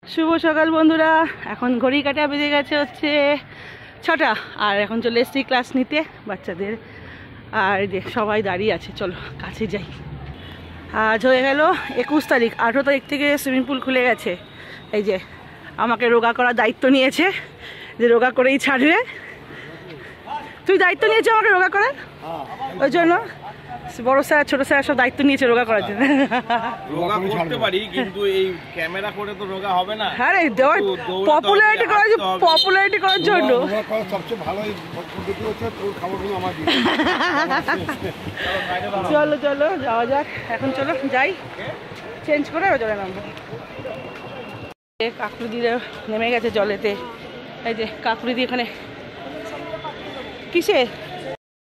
শুভ সকাল বন্ধুরা, এখন ঘড়ি কাটা বেজে গেছে হচ্ছে 6টা। আর এখন চলে এসেছি ক্লাস নিতে বাচ্চাদের। আর যে সবাই দাঁড়িয়ে আছে, চলো কাছে যাই। আজ হয়ে গেল 21 তারিখ, 18 তারিখ থেকে সুইমিং পুল খুলে গেছে। এই যে আমাকে রোগা করার দায়িত্ব নিয়েছে, যে রোগা করেই ছাড়বে। তুই দায়িত্ব নিয়েছো আমাকে রোগা করার, ওই জন্য বড় স্যার ছোট স্যার সব দায়িত্ব নিয়েছে রোগা করার জন্য। রোগা করতে পারি কিন্তু এই ক্যামেরা করে তো রোগা হবে না। হ্যাঁ রে, পপুলারিটি করার জন্য। সবচেয়ে ভালো পদ্ধতি হচ্ছে তোর খাবারগুলো আমার দিতে। চলো চলো যাওয়া যাক, এখন চলো যাই, চেঞ্জ করে জলে নামবো। কাকুরিদিরা নেমে গেছে জলেতে। এই যে কাকুরিদি এখানে কিসে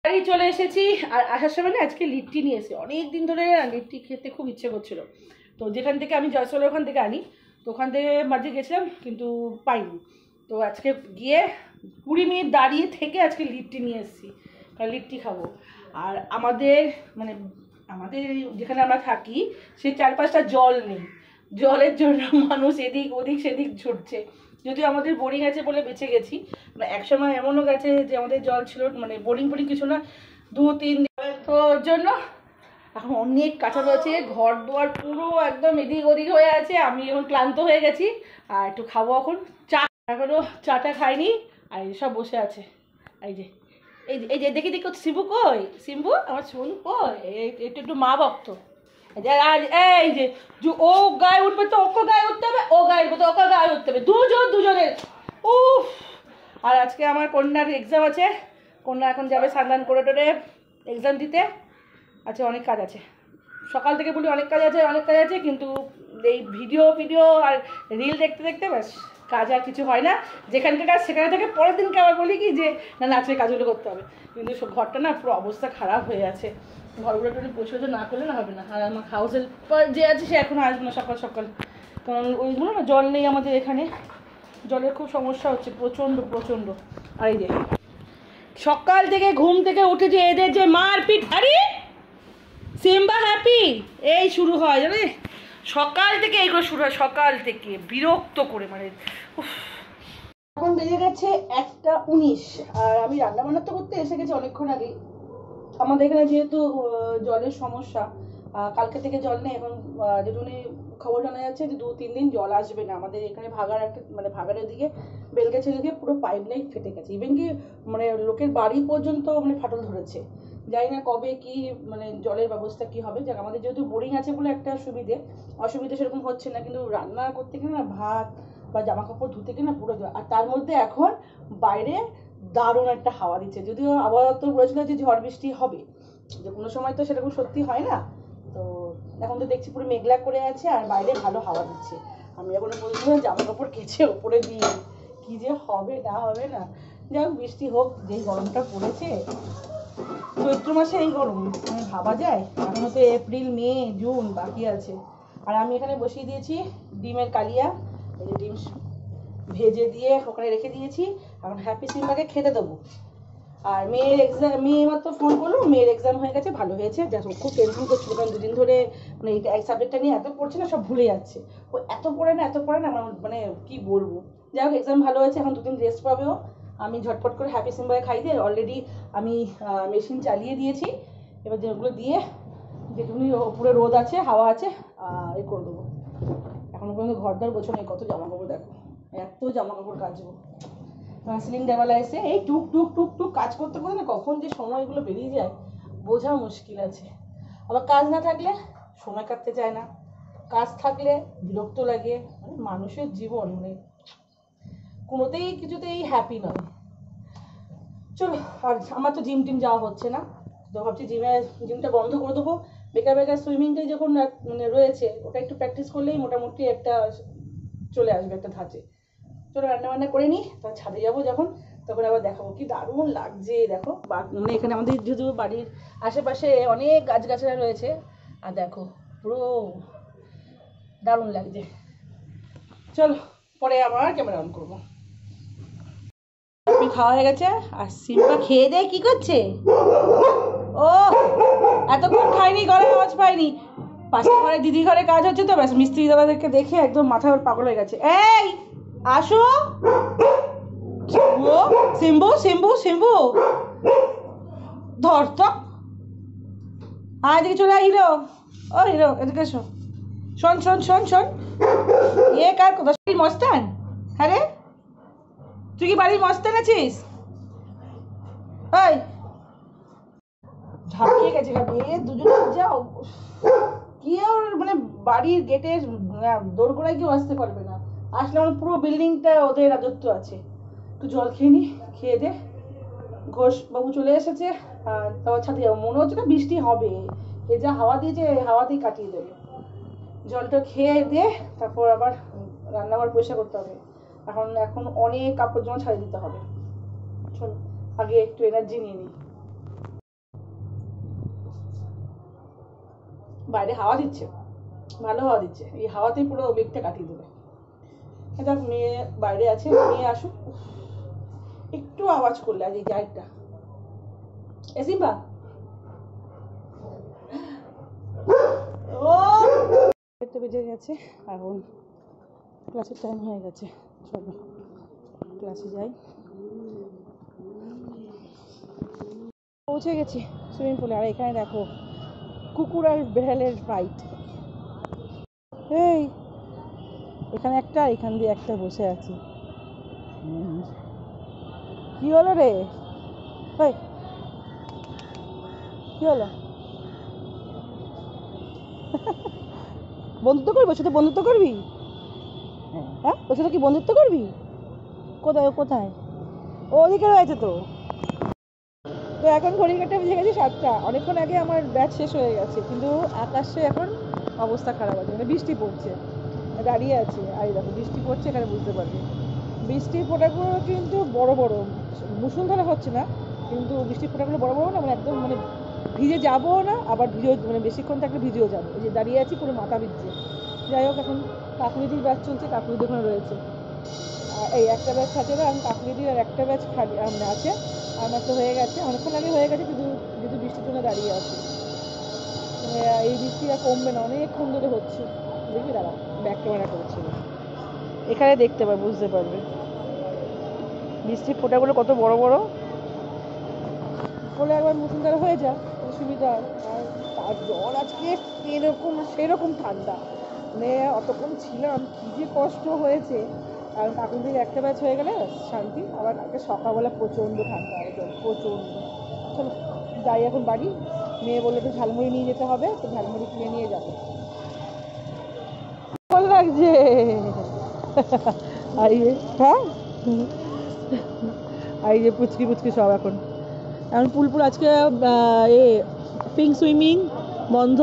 বাড়ি চলে এসেছি। আর আসার সময় না আজকে লিট্টি নিয়ে এসেছি, অনেক দিন ধরে লিট্টি খেতে খুব ইচ্ছে করছিল। তো যেখান থেকে আমি জয়সলের ওখান থেকে আনি, তো ওখান থেকে মাঝে গেছিলাম কিন্তু পাইনি। তো আজকে গিয়ে 20 মিনিট দাঁড়িয়ে থেকে আজকে লিট্টি নিয়ে এসেছি, কারণ লিট্টি খাবো। আর আমাদের যেখানে আমরা থাকি সে 4-5টা জল নেই, জলের জন্য মানুষ এদিক ওদিক সেদিক ছুটছে। যদিও আমাদের বোরিং আছে বলে বেঁচে গেছি, মানে একসময় এমনও গেছে যে আমাদের জল ছিল, মানে বোরিং কিছু না, 2-3 দিন। তো ওর জন্য এখন অনেক কাঁচা রয়েছে, ঘর দুয়ার পুরো একদম এদিক ওদিক হয়ে আছে। আমি এখন ক্লান্ত হয়ে গেছি আর একটু খাবো এখন চা। এখনও চাটা খাইনি আর সব বসে আছে। এই যে এই যে দেখি শিবু কই, শিবু আমার শোন কই, একটু মা ভক্ত। এই যে ও গায়ে উঠবে তো ওকে গায়ে উঠতে হবে, ও গায়ে উঠবে তো ওকে গায়ে উঠতে হবে, দুজনের। উফ! আর আজকে আমার কন্যার এক্সাম আছে, কন্যা এখন যাবে স্নান করে টোরে এক্সাম দিতে। আচ্ছা, অনেক কাজ আছে, সকাল থেকে বলি অনেক কাজ আছে, কিন্তু এই ভিডিও আর রিল দেখতে দেখতে ব্যাস কাজ আর কিছু হয় না। যেখানকার কাজ সেখানে থেকে পরের দিনকে আবার বলি কি যে না আজকে কাজগুলো করতে হবে, কিন্তু ঘরটা না পুরো অবস্থা খারাপ হয়ে আছে। ঘরগুলো একটু পরিষ্কার না করলে না হবে না। আর আমার হাউস হেল্পার যে আছে সে এখন আসবে না সকাল সকাল, কারণ ওইগুলো না জল নেই আমাদের এখানে, জলের খুব সমস্যা হচ্ছে প্রচণ্ড। আর এই যে সকাল থেকে ঘুম থেকে উঠে যে এদের যে মারপিট, আরে সিম্বা হ্যাপি এই শুরু হয় জানে, সকাল থেকে এইগুলো শুরু হয়, সকাল থেকে বিরক্ত করে, মানে এখন বেজে গেছে 1:19। আর আমি রান্নাবান্না তো করতে এসে গেছি অনেকক্ষণ আগে। আমাদের এখানে যেহেতু জলের সমস্যা, কালকে থেকে জল নেই। এখন যেটুকুনি খবর জানা যাচ্ছে যে 2-3 দিন জল আসবে না আমাদের এখানে। ভাগাড়ের দিকে বেলগাছের দিকে পুরো পাইপ লাইন ফেটে গেছে, ইভেন কি মানে লোকের বাড়ি পর্যন্ত মানে ফাটল ধরেছে। জানি না কবে কি মানে জলের ব্যবস্থা কি হবে। যাক আমাদের যেহেতু বোরিং আছে বলে একটা অসুবিধে সেরকম হচ্ছে না, কিন্তু রান্না করতে গেলে না, ভাত বা জামা কাপড় ধুতে গেলে না পুরো জল। আর তার মধ্যে এখন বাইরে দারুণ একটা হাওয়া দিচ্ছে, যদিও আবহাওয়া দপ্তর বলেছিল যে ঝড় বৃষ্টি হবে, যে কোনো সময় তো সেরকম সত্যি হয় না। তো এখন তো দেখছি পুরো মেঘলা করে আছে আর বাইরে ভালো হাওয়া দিচ্ছে। আমি এখন বলছিলাম জামা কাপড় কেচে ওপরে দিয়ে কি যে হবে না। যাই হোক, বৃষ্টি হোক, যেই গরমটা পড়েছে চৈত্র মাসে এই গরম মানে ভাবা যায়। এখন তো এপ্রিল মে জুন বাকি আছে। আর আমি এখানে বসিয়ে দিয়েছি ডিমের কালিয়া, এই যে ডিম ভেজে দিয়ে ওখানে রেখে দিয়েছি। এখন হ্যাপি সিম্বাকে খেতে দেবো। আর মেয়ে মাত্র ফোন করলো, মেয়ের এক্সাম হয়ে গেছে, ভালো হয়েছে। যা খুব টেনশন করছিল, কারণ 2 দিন ধরে মানে এই সাবজেক্টটা নিয়ে এত পড়ছে না, সব ভুলে যাচ্ছে। ও এত পড়ে না আমার মানে কি বলবো। যাই হোক, এক্সাম ভালো হয়েছে, এখন 2 দিন রেস্ট পাবেও। আমি ঝটপট করে হ্যাপি সিম্বাকে খাই দিয়ে অলরেডি আমি মেশিন চালিয়ে দিয়েছি। এবার যেগুলো দিয়ে যেটুকুনি উপরে রোদ আছে হাওয়া আছে এই করে দেবো। এখনো পর্যন্ত ঘরদার গোছানো নেই, কত জামা কাপড় দেখো, এত জামা কাপড় কাচবো। সিলিন্ডারওয়ালা এসে এই টুক কাজ করতে না কখন যে সময়গুলো বেরিয়ে যায় বোঝা মুশকিল আছে। আবার কাজ না থাকলে সময় কাটতে চায় না, কাজ থাকলে বিরক্ত লাগে। মানে মানুষের জীবন মানে কোনোতেই কিছুতেই হ্যাপি নয়। চলো, আর আমার তো জিম যাওয়া হচ্ছে না, তো ভাবছি জিমটা বন্ধ করে দেবো। বেকার সুইমিংটাই যখন মানে রয়েছে, ওটা একটু প্র্যাকটিস করলেই মোটামুটি একটা চলে আসবে একটা ধাঁচে। চলো রান্না করে নিই, তারপর ছাদে যাবো যখন, তখন আবার দেখাবো কি দারুণ লাগছে। দেখো মানে এখানে আমাদের যেহেতু বাড়ির আশেপাশে অনেক গাছগাছরা রয়েছে, আর দেখো পুরো দারুণ লাগছে। চলো পরে আবার ক্যামেরা অন করবো। খাওয়া হয়ে গেছে আর সিম্পা খেয়ে দেয় কি করছে, ও এতক্ষণ খাইনি, গলায় আওয়াজ পাইনি। পাশের ঘরে দিদি ঘরে কাজ হচ্ছে তো ব্যাস মিস্ত্রি দাদাদেরকে দেখে একদম মাথা পাগল হয়ে গেছে। এই আসো সিম্বু সিম্বু সিম্বু ধর তো এদিকে চলে হিরো। ও হিরো এদিকে শোন শোন শোন শোন শোন এ কার কথা মস্তান? হ্যাঁ রে তুই কি বাড়ির মস্তান আছিস? ওই ঝাঁপিয়ে গেছে দুজনে যাও কি আর মানে বাড়ির গেটের দোরগোড়ায় কেউ আসতে পারবে না, আসলে আমার পুরো বিল্ডিংটা ওদের রাজত্ব আছে। একটু জল খেয়ে নি, খেয়ে দে। ঘোষ বাবু চলে এসেছে, তারপর ছাদে যাবো, মনে হচ্ছে না বৃষ্টি হবে, এ যা হাওয়া দিয়েছে হাওয়াতেই কাটিয়ে দেবে। জলটা খেয়ে দে, তারপর আবার রান্নাঘর পরিষ্কার করতে হবে। এখন অনেক কাপড় জমা ছাড়িয়ে দিতে হবে। চল আগে একটু এনার্জি নিয়ে নিই। বাইরে হাওয়া দিচ্ছে, ভালো হাওয়া দিচ্ছে, এই হাওয়াতেই পুরো মেঘটা কাটিয়ে দেবে। এটা মেয়ে বাইরে আছে, মেয়ে আসুক, একটু আওয়াজ করলে আজ এই জায়গাটা এসিম্বা ও তো বেজে গেছে, এখন ক্লাসের টাইম হয়ে গেছে। চলো ক্লাসে যাই। পৌঁছে গেছি সুইমিং পুলে, আর এখানে দেখো কুকুর আর বেড়ালের ফাইট। এই এখানে একটা, এখান দিয়ে একটা বসে আছে। কি হলো রে? কি হলো? বন্ধুত্ব করবি ওর সাথে? বন্ধুত্ব করবি? হ্যাঁ ওর সাথে কি বন্ধুত্ব করবি? কোথায় ও কোথায়? ও ওদিকে রয়েছে তো। তো এখন ঘড়ি কাটা বুঝে গেছি 7টা। অনেকক্ষণ আগে আমার ব্যাচ শেষ হয়ে গেছে, কিন্তু আকাশে এখন অবস্থা খারাপ আছে, মানে বৃষ্টি পড়ছে। দাঁড়িয়ে আছে আর দেখো বৃষ্টি পড়ছে, এখানে বুঝতে পারবে। বৃষ্টির ফোঁটাগুলো কিন্তু বড় বড়, মুষলধারে হচ্ছে না, কিন্তু বৃষ্টির ফোঁটাগুলো বড় বড় না, মানে একদম মানে ভিজে যাবো না, আবার ভিজেও মানে বেশিক্ষণ থাকলে ভিজেও যাবো। এই যে দাঁড়িয়ে আছি পুরো মাথা ভিজছে। যাই হোক এখন কাকুলিদির ব্যাচ চলছে, কাকুলিদি ওখানে রয়েছে। এই একটা ব্যাচ থাকে না, এখন কাকুলিদির আর একটা ব্যাচ খালি মানে আছে, আমার তো হয়ে গেছে, অনেকক্ষণ আগে হয়ে গেছে, কিন্তু যেহেতু বৃষ্টির জন্য দাঁড়িয়ে আছে। এই বৃষ্টি আর কমবে না, অনেকক্ষণ ধরে হচ্ছে। দেখবি দাঁড়া ব্যাক ক্যামেরা করছিল, এখানে দেখতে পাবে, বুঝতে পারবে বৃষ্টির ফোঁটাগুলো কত বড় বড়। বলে একবার মুসুলধারা হয়ে যায় সুবিধা। আর তার জল আজকে এরকম সেরকম ঠান্ডা, মানে অতক্ষণ ছিলাম কি যে কষ্ট হয়েছে। আর কাকুদের একটা ব্যাচ হয়ে গেলে শান্তি। আবার কালকে সকালবেলা প্রচণ্ড ঠান্ডা, একদম প্রচণ্ড। চলো যাই এখন বাড়ি। মেয়ে বললো একটু ঝালমুড়ি নিয়ে যেতে হবে, তো ঝালমুড়ি কিনে নিয়ে যাবো। ভালো লাগছে হ্যাঁ, এই যে পুচকি পুচকি সব এখন পুলপুল আজকে পিঙ্ক সুইমিং বন্ধ,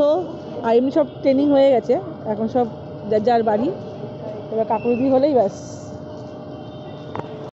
আর এমনি সব ট্রেনিং হয়ে গেছে, এখন সব যার বাড়ি। এবার কাকুরদি হলেই ব্যাস